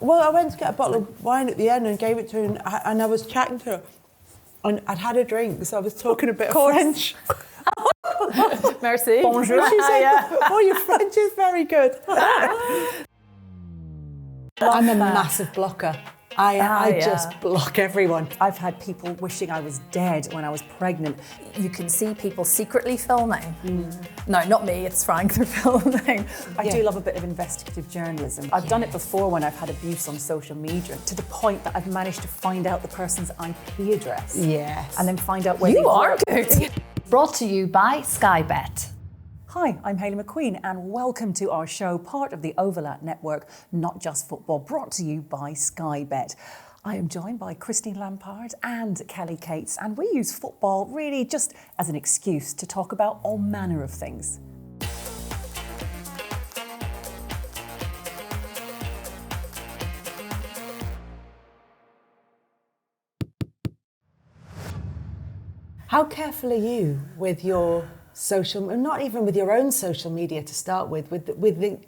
Well, I went to get a bottle of wine at the end and gave it to her, and I was chatting to her. And I'd had a drink, so I was talking a bit of French. Merci. Bonjour. She said, oh, your French is very good. I'm a massive blocker. I just block everyone. I've had people wishing I was dead when I was pregnant. You can see people secretly filming. No, not me, it's Frank, they're filming. I do love a bit of investigative journalism. I've done it before when I've had abuse on social media, to the point that I've managed to find out the person's IP address. Yes. And then find out where You they are work. good. Brought to you by SkyBet. Hi, I'm Hayley McQueen and welcome to our show, part of the Overlap Network, Not Just Football, brought to you by SkyBet. I am joined by Christine Lampard and Kelly Cates, and we use football really just as an excuse to talk about all manner of things. How careful are you with your social, not even with your own social media to start with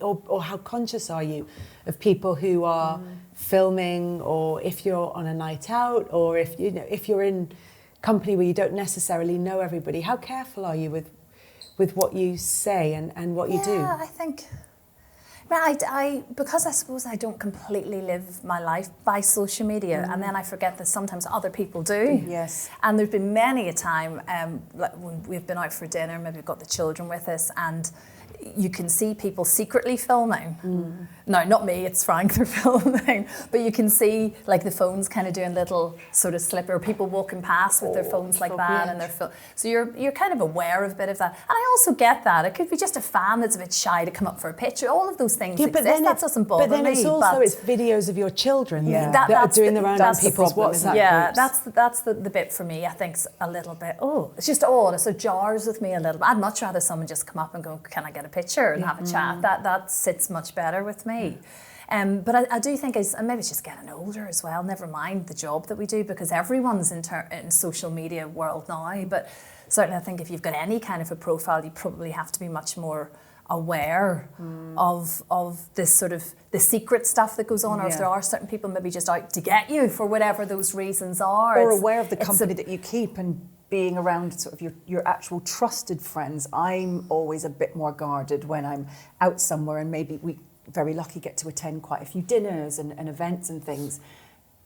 or how conscious are you of people who are filming, or if you're on a night out, or if you're in company where you don't necessarily know everybody? How careful are you with what you say and what you do? Yeah, I think. Because I suppose I don't completely live my life by social media, and then I forget that sometimes other people do. Yes. And there's been many a time, like when we've been out for dinner, maybe we've got the children with us, and you can see people secretly filming. No, not me, it's Frank, they're filming. But you can see like the phones kind of doing little sort of slipper, people walking past with their phones like that, and so you're kind of aware of a bit of that. And I also get that. It could be just a fan that's a bit shy to come up for a picture. All of those things exist. That doesn't bother me. But then it's also it's videos of your children that are that's doing the round on people's WhatsApp groups. That's the bit for me. I think a little bit, it's just odd. So it jars with me a little bit. I'd much rather someone just come up and go, can I get a picture and have a chat? That sits much better with me. But I do think, and maybe it's just getting older as well, never mind the job that we do, because everyone's in social media world now. But certainly I think if you've got any kind of a profile, you probably have to be much more aware of this sort of the secret stuff that goes on, or if there are certain people maybe just out to get you for whatever those reasons are. Or aware of the company that you keep and being around sort of your actual trusted friends. I'm always a bit more guarded when I'm out somewhere, and maybe we very lucky get to attend quite a few dinners and events and things.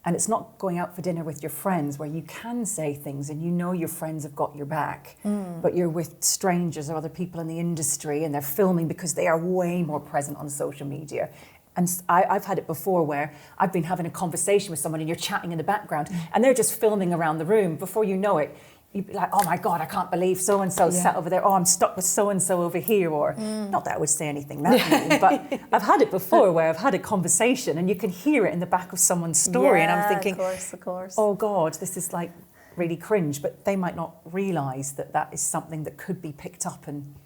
And it's not going out for dinner with your friends where you can say things and you know your friends have got your back, but you're with strangers or other people in the industry and they're filming because they are way more present on social media. And I've had it before where I've been having a conversation with someone and you're chatting in the background and they're just filming around the room. Before you know it, you'd be like, oh my God, I can't believe so-and-so sat over there. Oh, I'm stuck with so-and-so over here. Or not that I would say anything that mean, but I've had it before where I've had a conversation and you can hear it in the back of someone's story. And I'm thinking, of course. Oh God, this is like really cringe. But they might not realise that is something that could be picked up, and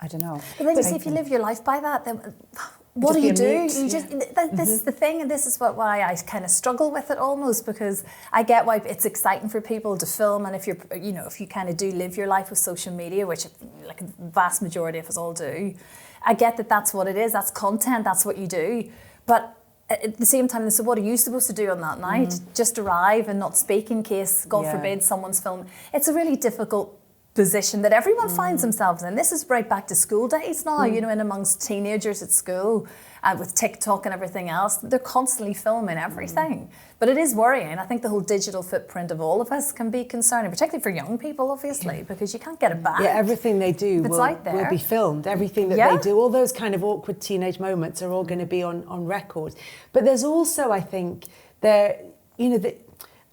I don't know. But then you see, if you live your life by that, then what do you do? You just this is the thing, and this is why I kind of struggle with it almost, because I get why it's exciting for people to film, and if you kind of do live your life with social media, which like a vast majority of us all do, I get that that's what it is. That's content. That's what you do. But at the same time, so what are you supposed to do on that night? Just arrive and not speak in case, God forbid, someone's filming. It's a really difficult position that everyone finds themselves in. This is right back to school days now, in amongst teenagers at school, and with TikTok and everything else, they're constantly filming everything. But it is worrying. I think the whole digital footprint of all of us can be concerning, particularly for young people, obviously, because you can't get it back. Yeah, everything they do will be filmed. Everything that they do, all those kind of awkward teenage moments are all going to be on record. But there's also, I think,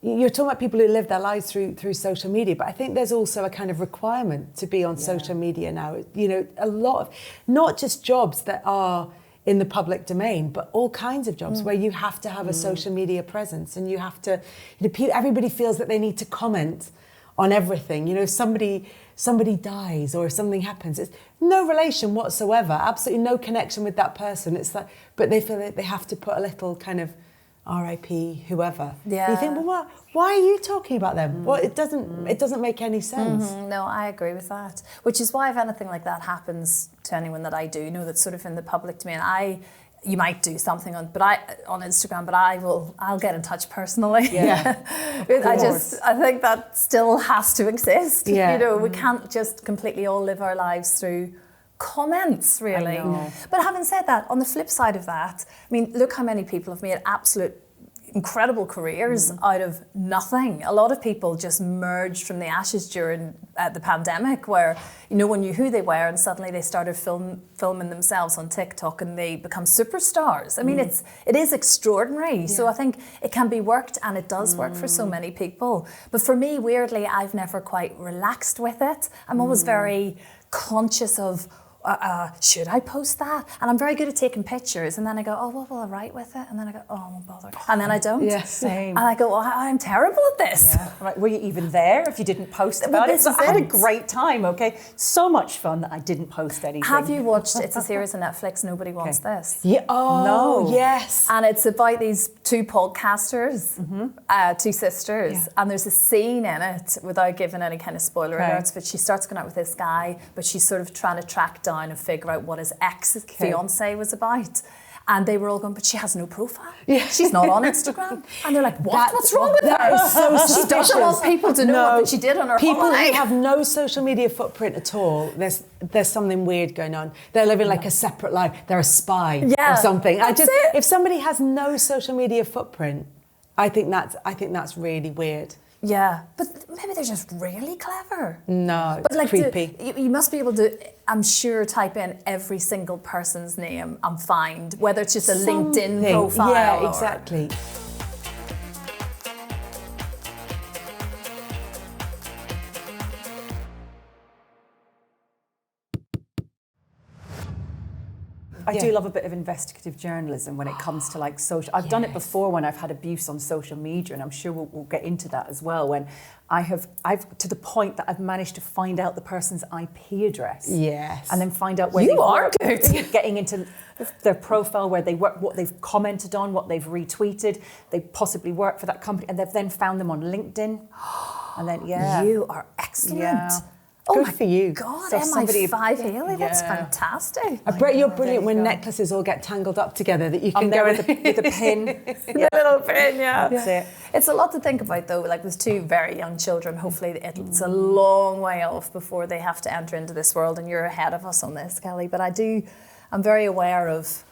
you're talking about people who live their lives through social media, but I think there's also a kind of requirement to be on social media now. A lot of, not just jobs that are in the public domain, but all kinds of jobs where you have to have a social media presence, and you have to, everybody feels that they need to comment on everything. If somebody dies or if something happens, it's no relation whatsoever, absolutely no connection with that person. It's like, but they feel that they have to put a little kind of R.I.P. whoever. Yeah. You think, well, why are you talking about them? Well, it doesn't make any sense. No, I agree with that. Which is why if anything like that happens to anyone that I do know that's sort of in the public domain, you might do something on Instagram, but I'll get in touch personally. Yeah. I think that still has to exist. Yeah. You know, we can't just completely all live our lives through comments, really. But having said that, on the flip side of that, I mean, look how many people have made absolute incredible careers out of nothing. A lot of people just merged from the ashes during the pandemic, where no one knew who they were, and suddenly they started filming themselves on TikTok, and they become superstars. I mean, it is extraordinary. So I think it can be worked, and it does work for so many people. But for me, weirdly, I've never quite relaxed with it. I'm always very conscious of, should I post that? And I'm very good at taking pictures, and then I go, oh, well, will I write with it? And then I go, oh, I won't bother. And then I don't. Yeah, same. And I go, well, I'm terrible at this. Yeah. Right. Were you even there if you didn't post about it? I had a great time, okay? So much fun that I didn't post anything. Have you watched, it's a series on Netflix, Nobody Wants This? Yeah. Oh, No. yes. And it's about these two podcasters, two sisters, and there's a scene in it, without giving any kind of spoiler alerts, but she starts going out with this guy, but she's sort of trying to track down and figure out what his ex-fiance was about. And they were all going, but she has no profile. Yeah. She's not on Instagram. And they're like, what? What's wrong with her? That is so She suspicious. doesn't want people to know what she did on her People holiday. who have no social media footprint at all, there's something weird going on. They're living like a separate life. They're a spy or something. That's it. If somebody has no social media footprint, I think that's really weird. Yeah, but maybe they're just really clever. No, But like, creepy. you must be able to, I'm sure, type in every single person's name and find, whether it's just a LinkedIn profile. Yeah, exactly. I do love a bit of investigative journalism when it comes to like social. I've done it before when I've had abuse on social media, and I'm sure we'll get into that as well. When I've to the point that I've managed to find out the person's IP address. Yes. And then find out where You they are work. good. Getting into their profile, where they work, what they've commented on, what they've retweeted. They possibly work for that company, and they've then found them on LinkedIn. And then You are excellent. Yeah. Oh Good my for you. God, So somebody- MI5 Haley, that's Yeah. fantastic. I bet you're there brilliant you when go. necklaces all get tangled up together that you can I'm there go with a pin. The little pin, yeah. That's it. It's a lot to think about, though. Like, there's two very young children. Hopefully, it's a long way off before they have to enter into this world, and you're ahead of us on this, Kelly. But I'm very aware of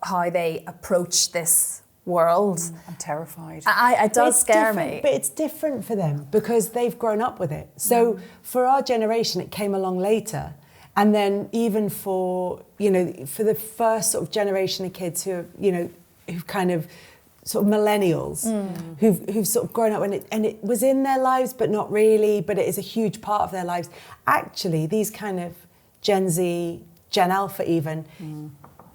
how they approach this world. I'm terrified. It does scare me. But it's different for them because they've grown up with it. So for our generation, it came along later. And then even for the first sort of generation of kids who've kind of sort of millennials, who've sort of grown up and it was in their lives, but not really, but it is a huge part of their lives. Actually, these kind of Gen Z, Gen Alpha even,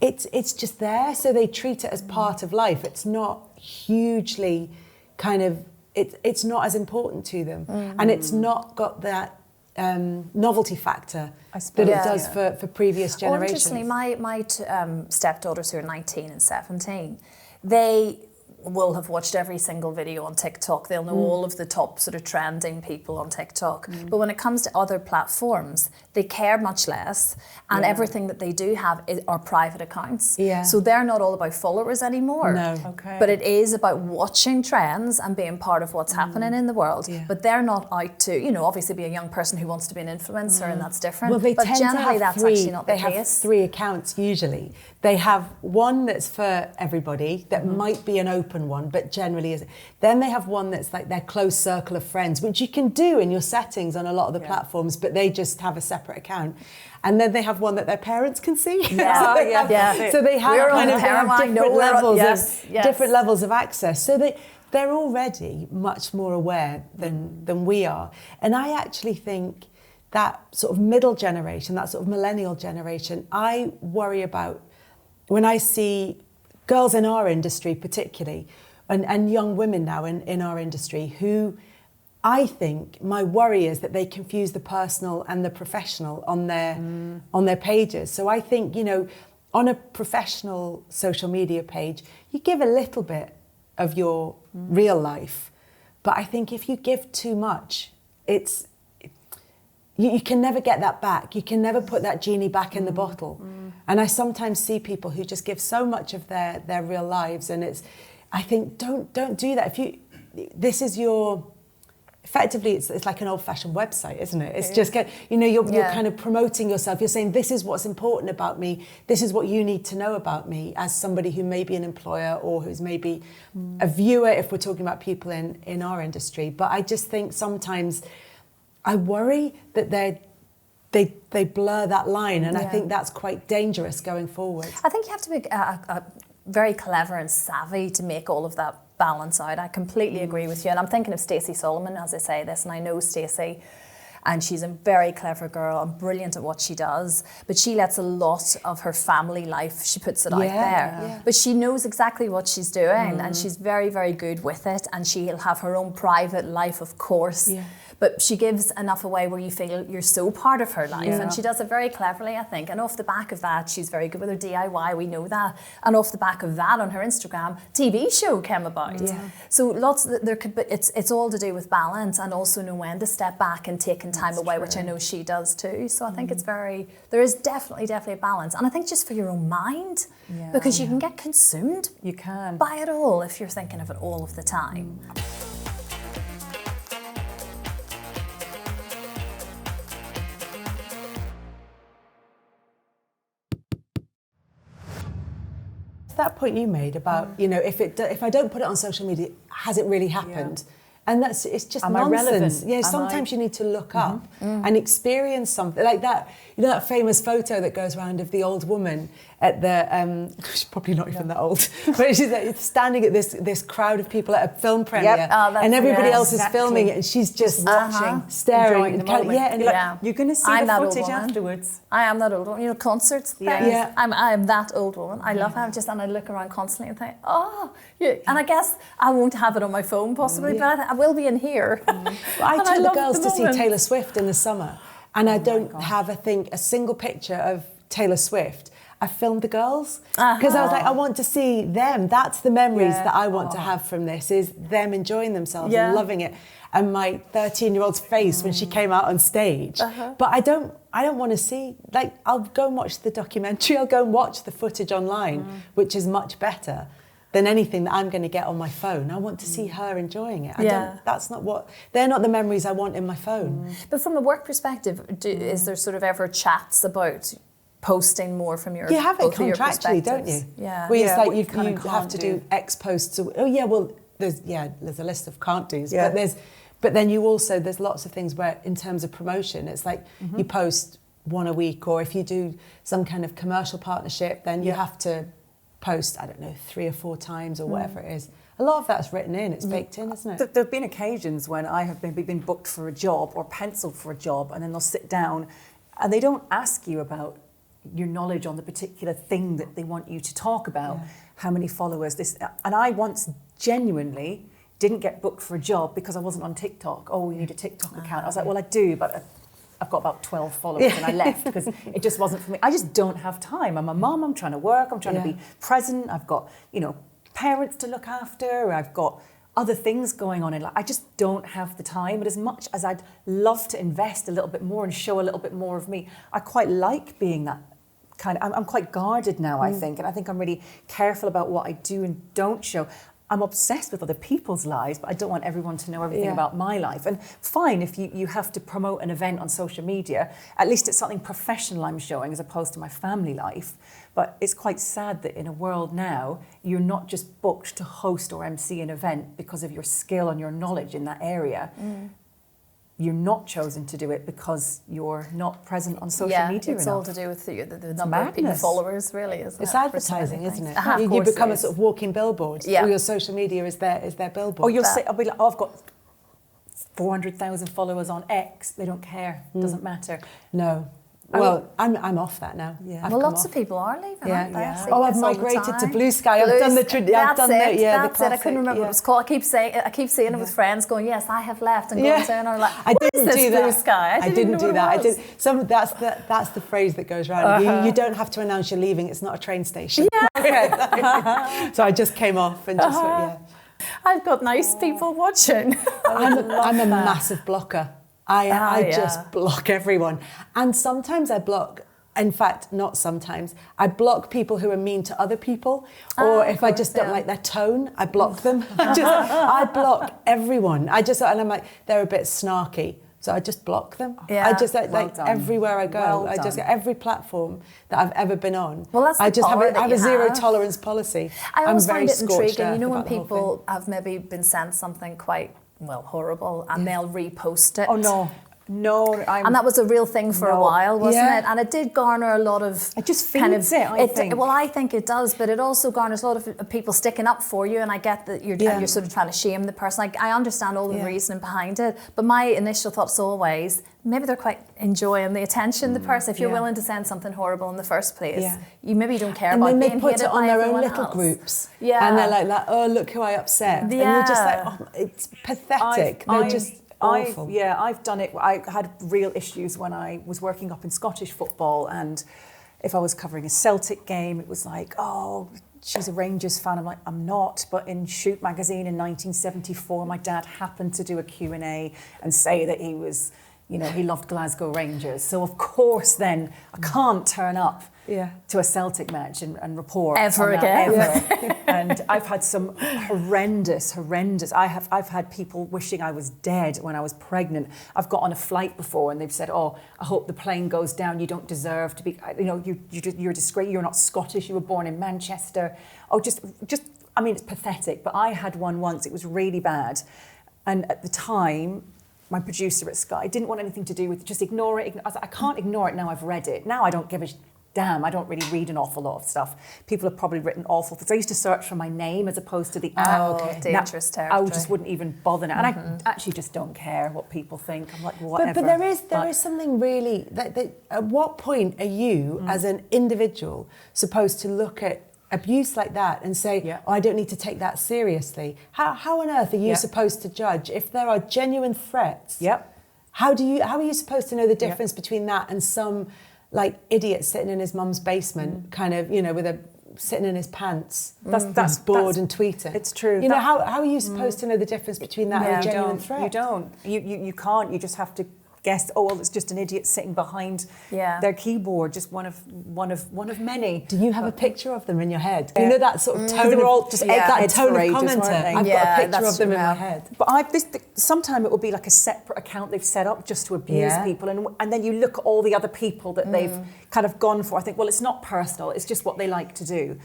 it's just there, so they treat it as part of life. It's not hugely kind of, it's not as important to them. And it's not got that novelty factor that it does for previous generations. Interestingly, my stepdaughters who are 19 and 17, they will have watched every single video on TikTok. They'll know all of the top sort of trending people on TikTok. But when it comes to other platforms, they care much less, and everything that they do have are private accounts. Yeah. So they're not all about followers anymore. No. Okay. But it is about watching trends and being part of what's happening in the world. Yeah. But they're not out to, obviously be a young person who wants to be an influencer, and that's different. Well, they but tend generally to have that's three, actually not the they have case. 3 accounts usually. They have one that's for everybody, that might be an open one, but generally is. Then they have one that's like their close circle of friends, which you can do in your settings on a lot of the platforms, but they just have a separate account. And then they have one that their parents can see. Yeah. So they have We're on kind the of they have Paramount, different levels yes. different levels of access. So they're already much more aware than we are. And I actually think that sort of middle generation, that sort of millennial generation, I worry about when I see girls in our industry particularly, and young women now in our industry, who I think my worry is that they confuse the personal and the professional on their pages. So I think, on a professional social media page, you give a little bit of your real life. But I think if you give too much, you can never get that back. You can never put that genie back in the bottle. And I sometimes see people who just give so much of their real lives, and I think don't do that. This is your, effectively it's like an old-fashioned website, isn't it? It's just you're kind of promoting yourself. You're saying, this is what's important about me. This is what you need to know about me as somebody who may be an employer or who's maybe a viewer, if we're talking about people in our industry. But I just think sometimes I worry that they blur that line, and I think that's quite dangerous going forward. I think you have to be very clever and savvy to make all of that balance out. I completely agree with you, and I'm thinking of Stacey Solomon as I say this, and I know Stacey, and she's a very clever girl and brilliant at what she does, but she lets a lot of her family life, she puts it out there. But she knows exactly what she's doing, and she's very, very good with it, and she'll have her own private life, of course. But she gives enough away where you feel you're so part of her life. And she does it very cleverly, I think. And off the back of that, she's very good with her DIY, we know that. And off the back of that, on her Instagram, TV show came about. So it's all to do with balance, and also know when to step back and taking time away, which I know she does too. So I think there is definitely a balance. And I think just for your own mind, because you can get consumed by it all if you're thinking of it all of the time. That point you made about, if I don't put it on social media, has it really happened? And it's just nonsense. Sometimes you need to look up and experience something like that. You know that famous photo that goes around of the old woman at the, she's probably not even that old, but she's standing at this crowd of people at a film premiere, and everybody else is filming it, and she's just watching, staring. You're going to see the footage afterwards. I am that old woman. concerts, things. I am that old woman. I love how and I look around constantly and think, and I guess I won't have it on my phone possibly, but I will be in here. I took the girls to see Taylor Swift in the summer, and I don't have, I think, a single picture of Taylor Swift. I filmed the girls because I was like, I want to see them. That's the memories that I want to have from this, is them enjoying themselves and loving it. And my 13-year-old's face when she came out on stage. But I don't want to see, I'll go and watch the documentary. I'll go and watch the footage online, which is much better than anything that I'm going to get on my phone. I want to see her enjoying it. They're not the memories I want in my phone. But from a work perspective, is there sort of ever chats about posting more from your, you have it contractually, don't you? Where it's you have to do X posts. There's a list of can't do's, but then there's lots of things where in terms of promotion, it's like you post one a week, or if you do some kind of commercial partnership, then you have to post, 3 or 4 times or whatever it is. A lot of that's written in, it's baked in, isn't it? There have been occasions when I have been booked for a job or penciled for a job, and then they'll sit down and they don't ask you about your knowledge on the particular thing that they want you to talk about, how many followers, this. And I once genuinely didn't get booked for a job because I wasn't on TikTok. Oh, you need a TikTok account. I was like, well, I do, but I've got about 12 followers and I left because it just wasn't for me. I just don't have time. I'm a mum, I'm trying to work, I'm trying to be present. I've got, parents to look after. I've got other things going on in life. I just don't have the time. But as much as I'd love to invest a little bit more and show a little bit more of me, I quite like being that kind of, I'm quite guarded now, I think. And I think I'm really careful about what I do and don't show. I'm obsessed with other people's lives, but I don't want everyone to know everything about my life. And fine, if you have to promote an event on social media, at least it's something professional I'm showing as opposed to my family life. But it's quite sad that in a world now, you're not just booked to host or MC an event because of your skill and your knowledge in that area. You're not chosen to do it because you're not present on social media it's enough. all to do with the number of people, followers, really, isn't it? It's advertising, isn't it? You become a sort of walking billboard. Or your social media is their billboard. Or you'll say, I'll be like, I've got 400,000 followers on X. They don't care. Doesn't matter. No. Well, I'm off that now. Well, lots of people are leaving, aren't they? I've migrated to Blue Sky. I've done the That's it. I couldn't remember what it was called. I keep saying it with friends, going, yes, I have left, and going saying, I'm like, I didn't do that. Blue Sky? I didn't do that. That's the phrase that goes around. You don't have to announce you're leaving. It's not a train station. So I just came off and just went, I've got nice people watching. I'm a massive blocker. I just block everyone. And sometimes I block, in fact, not sometimes, I block people who are mean to other people. Or if I just don't like their tone, I block them. I block everyone. And I'm like, they're a bit snarky. So I just block them. Yeah. I just like everywhere I go. I just every platform that I've ever been on. Well, that's I just have a zero have. tolerance policy. I always find it scorched intriguing. You know, when about the whole people have maybe been sent something quite horrible, and they'll repost it. Oh no, and that was a real thing for a while, wasn't it? And it did garner a lot of... It just feeds I think. Well, I think it does, but it also garners a lot of people sticking up for you, and I get that you're sort of trying to shame the person. I understand all the reasoning behind it, but my initial thought's always, maybe they're quite enjoying the attention, the person. If you're willing to send something horrible in the first place, you maybe don't care about being hated by everyone else. And then they put it on their own little groups. Yeah. And they're like, oh, look who I upset. Yeah. And you're just like, oh, it's pathetic. They're just... awful. I've done it. I had real issues when I was working up in Scottish football, and if I was covering a Celtic game, it was like, oh, she's a Rangers fan. I'm like, I'm not. But in Shoot magazine in 1974, my dad happened to do a Q&A and say that he was, he loved Glasgow Rangers. So of course then I can't turn up to a Celtic match and report ever again. And I've had some horrendous. I've had people wishing I was dead when I was pregnant. I've got on a flight before and they've said, "Oh, I hope the plane goes down. You don't deserve to be. You're disgrace. You're not Scottish. You were born in Manchester." Oh, just. I mean, it's pathetic. But I had one once. It was really bad, and at the time, my producer at Sky didn't want anything to do with it. Just ignore it. I was like, I can't ignore it now. I've read it. Now I don't give a damn. I don't really read an awful lot of stuff. People have probably written awful things. I used to search for my name as opposed to the app. Oh, okay. Dangerous territory. I just wouldn't even bother now. And I actually just don't care what people think. I'm like, whatever. But there is something really... at what point are you, as an individual, supposed to look at abuse like that and say, oh, I don't need to take that seriously? How on earth are you supposed to judge if there are genuine threats? How are you supposed to know the difference between that and some idiot sitting in his mum's basement, kind of, sitting in his pants, that's bored and tweeting? It's true. How are you supposed to know the difference between that and a genuine threat? You don't. You can't. You just have to guess. Oh well, it's just an idiot sitting behind their keyboard, just one of many. Do you have a picture of them in your head? You know that sort of tone. They're all just that tone of ages, commenter. I've got a picture of them in my head. But sometimes it will be like a separate account they've set up just to abuse people, and then you look at all the other people that they've kind of gone for. I think, well, it's not personal. It's just what they like to do.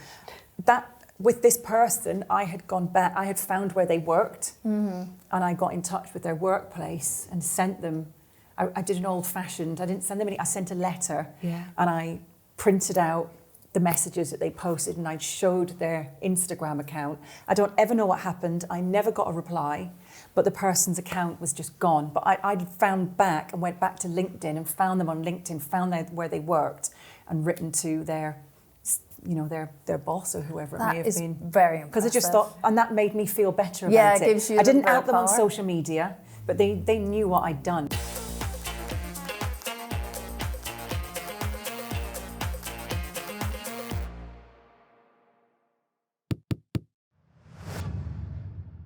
With this person, I had gone back. I had found where they worked, and I got in touch with their workplace and sent them. I did an old-fashioned. I didn't send them any. I sent a letter, and I printed out the messages that they posted, and I showed their Instagram account. I don't ever know what happened. I never got a reply, but the person's account was just gone. But I found back and went back to LinkedIn and found them on LinkedIn, found where they worked, and written to their boss or whoever it may have been. That is very impressive. Because I just thought, and that made me feel better about it. It gives you I didn't out them on social media, but they knew what I'd done.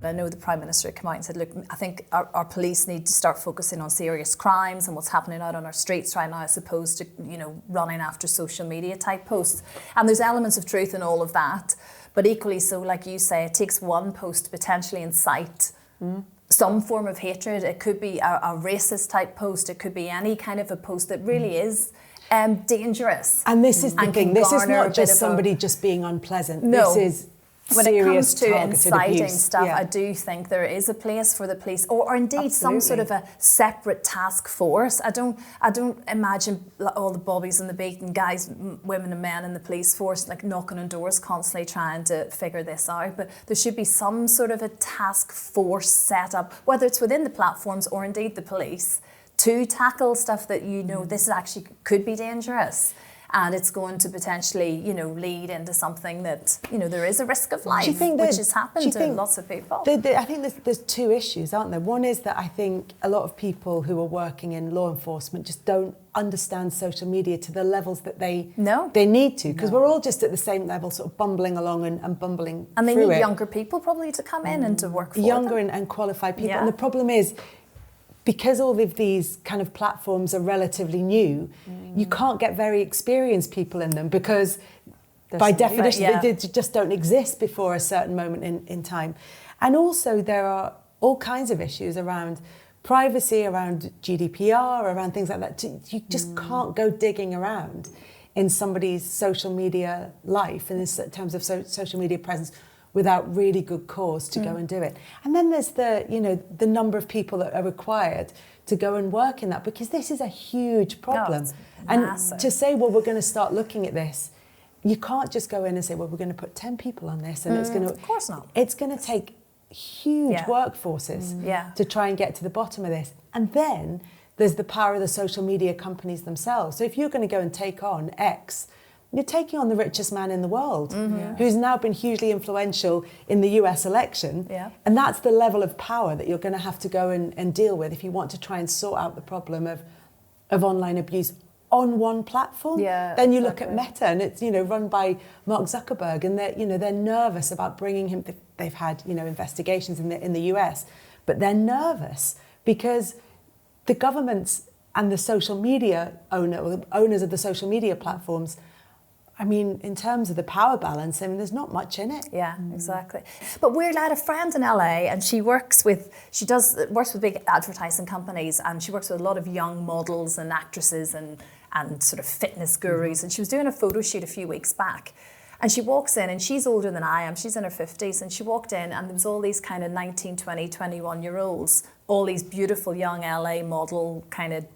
I know the Prime Minister had come out and said, look, I think our police need to start focusing on serious crimes and what's happening out on our streets right now as opposed to, running after social media type posts. And there's elements of truth in all of that. But equally so, like you say, it takes one post to potentially incite some form of hatred. It could be a racist type post. It could be any kind of a post that really is dangerous. And this is the thing. This is not just somebody just being unpleasant. No. This is... When it comes to inciting abuse. stuff, I do think there is a place for the police, or indeed some sort of a separate task force. I don't imagine all the bobbies and the beaten guys, women and men in the police force knocking on doors constantly trying to figure this out. But there should be some sort of a task force set up, whether it's within the platforms or indeed the police, to tackle stuff that this actually could be dangerous. And it's going to potentially, lead into something that, there is a risk of life, which has happened to lots of people. I think there's two issues, aren't there? One is that I think a lot of people who are working in law enforcement just don't understand social media to the levels that they need to, because we're all just at the same level, sort of bumbling along and bumbling and they through need it. Younger people probably to come in and to work for younger them. and qualified people. And the problem is, because all of these kind of platforms are relatively new, you can't get very experienced people in them because by definition they just don't exist before a certain moment in time. And also there are all kinds of issues around privacy, around GDPR, around things like that. You just can't go digging around in somebody's social media life and in terms of social media presence without really good cause to go and do it. And then there's the number of people that are required to go and work in that, because this is a huge problem. And to say, well, we're going to start looking at this, you can't just go in and say, well, we're going to put 10 people on this and it's going to... Of course not. It's going to take huge workforces to try and get to the bottom of this. And then there's the power of the social media companies themselves. So if you're going to go and take on X, you're taking on the richest man in the world, who's now been hugely influential in the US election. Yeah. And that's the level of power that you're going to have to go and deal with if you want to try and sort out the problem of online abuse on one platform. Yeah, then you look at Meta, and it's run by Mark Zuckerberg, and they're nervous about bringing him. They've had investigations in the US, but they're nervous because the governments and the social media owners of the social media platforms, I mean, in terms of the power balance, I mean, there's not much in it. Yeah, exactly. But we had a friend in LA, and she works with big advertising companies, and she works with a lot of young models and actresses and sort of fitness gurus. And she was doing a photo shoot a few weeks back. And she walks in, and she's older than I am. She's in her 50s. And she walked in, and there was all these kind of 19, 20, 21-year-olds, all these beautiful young LA model kind of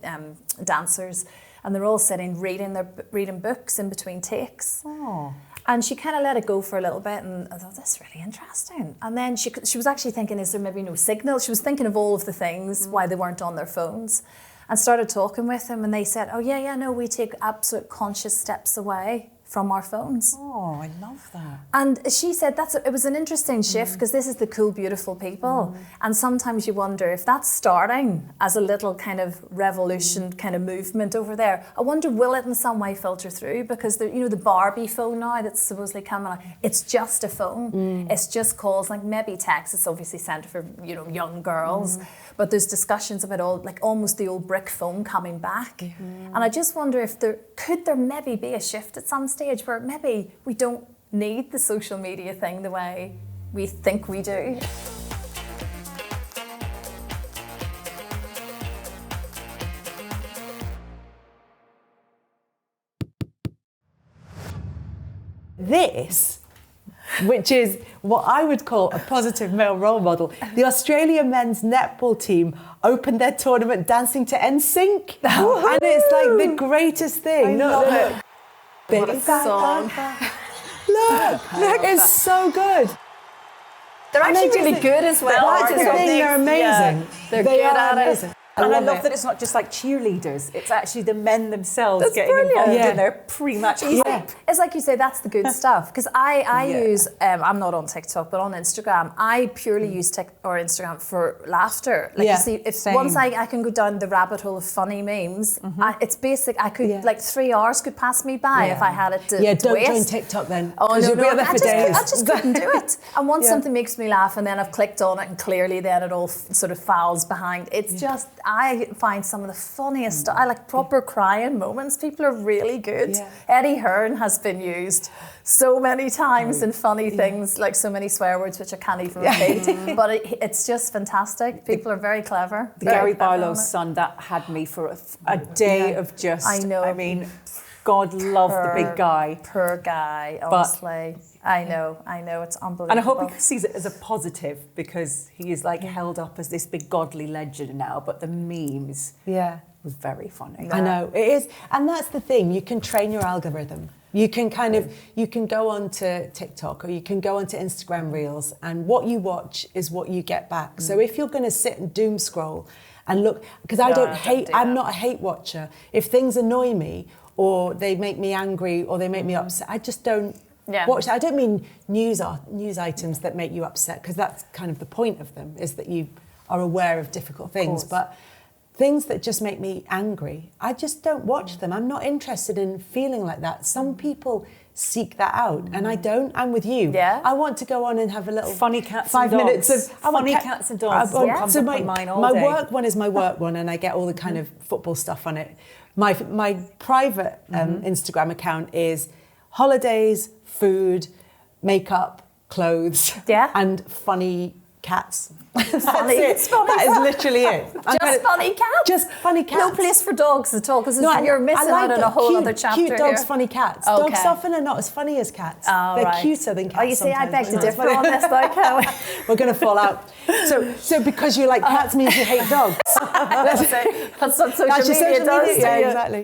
dancers. And they're all sitting reading books in between takes. Oh. And she kind of let it go for a little bit, and I thought, that's really interesting. And then she was actually thinking, is there maybe no signal? She was thinking of all of the things, why they weren't on their phones, and started talking with them, and they said, oh no, we take absolute conscious steps away from our phones. Oh, I love that. And she said it was an interesting shift, because this is the cool, beautiful people. And sometimes you wonder if that's starting as a little kind of revolution kind of movement over there. I wonder, will it in some way filter through? Because the Barbie phone now that's supposedly coming out, it's just a phone. It's just calls, like maybe text. It's obviously sent for young girls. But there's discussions about almost the old brick phone coming back. And I just wonder if could there maybe be a shift at some stage where maybe we don't need the social media thing the way we think we do. This, which is what I would call a positive male role model. The Australian men's netball team opened their tournament dancing to NSYNC. And it's like the greatest thing. What a song. Look, it's so good. They're actually really good as well. That's the thing, they're amazing. Yeah, they're good at it. And I love that it's not just like cheerleaders, it's actually the men themselves getting involved in their pre-match hype. It's like you say, that's the good stuff. Because I use, I'm not on TikTok, but on Instagram, I purely use Instagram for laughter. Like you see, once I can go down the rabbit hole of funny memes, it's basic. I could, 3 hours could pass me by if I had it to don't waste. join TikTok then. Oh, no, I just couldn't do it. And once something makes me laugh, and then I've clicked on it, and clearly then it all sort of files behind. It's just... I find some of the funniest stuff. I like proper crying moments. People are really good. Yeah. Eddie Hearn has been used so many times in funny things, like so many swear words which I can't even repeat. But it's just fantastic. People are very clever. Gary Barlow's son, that had me for a day of just... I know. I mean, God love the big guy. Poor guy, honestly. I know, it's unbelievable. And I hope he sees it as a positive, because he is held up as this big godly legend now, but the memes was very funny. I know, it is. And that's the thing, you can train your algorithm. You can you can go onto TikTok or you can go onto Instagram Reels, and what you watch is what you get back. So if you're going to sit and doom scroll and look, because I'm not a hate watcher. If things annoy me or they make me angry or they make me upset, I just don't watch that. I don't mean news items that make you upset, because that's kind of the point of them, is that you are aware of difficult things. But things that just make me angry, I just don't watch them. I'm not interested in feeling like that. Some people seek that out, and I don't. I'm with you. Yeah. I want to go on and have a little funny cats 5 and dogs. minutes of Funny cats and dogs. So my mine all my day. work one is my work one, and I get all the kind of football stuff on it. My private Instagram account is holidays, food, makeup, clothes, and funny cats. That's funny, it. it's funny That is cats. literally it. Funny cats? Just funny cats. No place for dogs at all, because you're missing out on a whole other chapter cute dogs, here. funny cats. Okay. Dogs often are not as funny as cats. Oh, They're right. cuter than cats. Oh, you see, I beg sometimes, to but not as differ on funny. this now, can't we? We're going to fall out. So because you like cats means you hate dogs. That's what social That's your media social does media. to Yeah, you. exactly.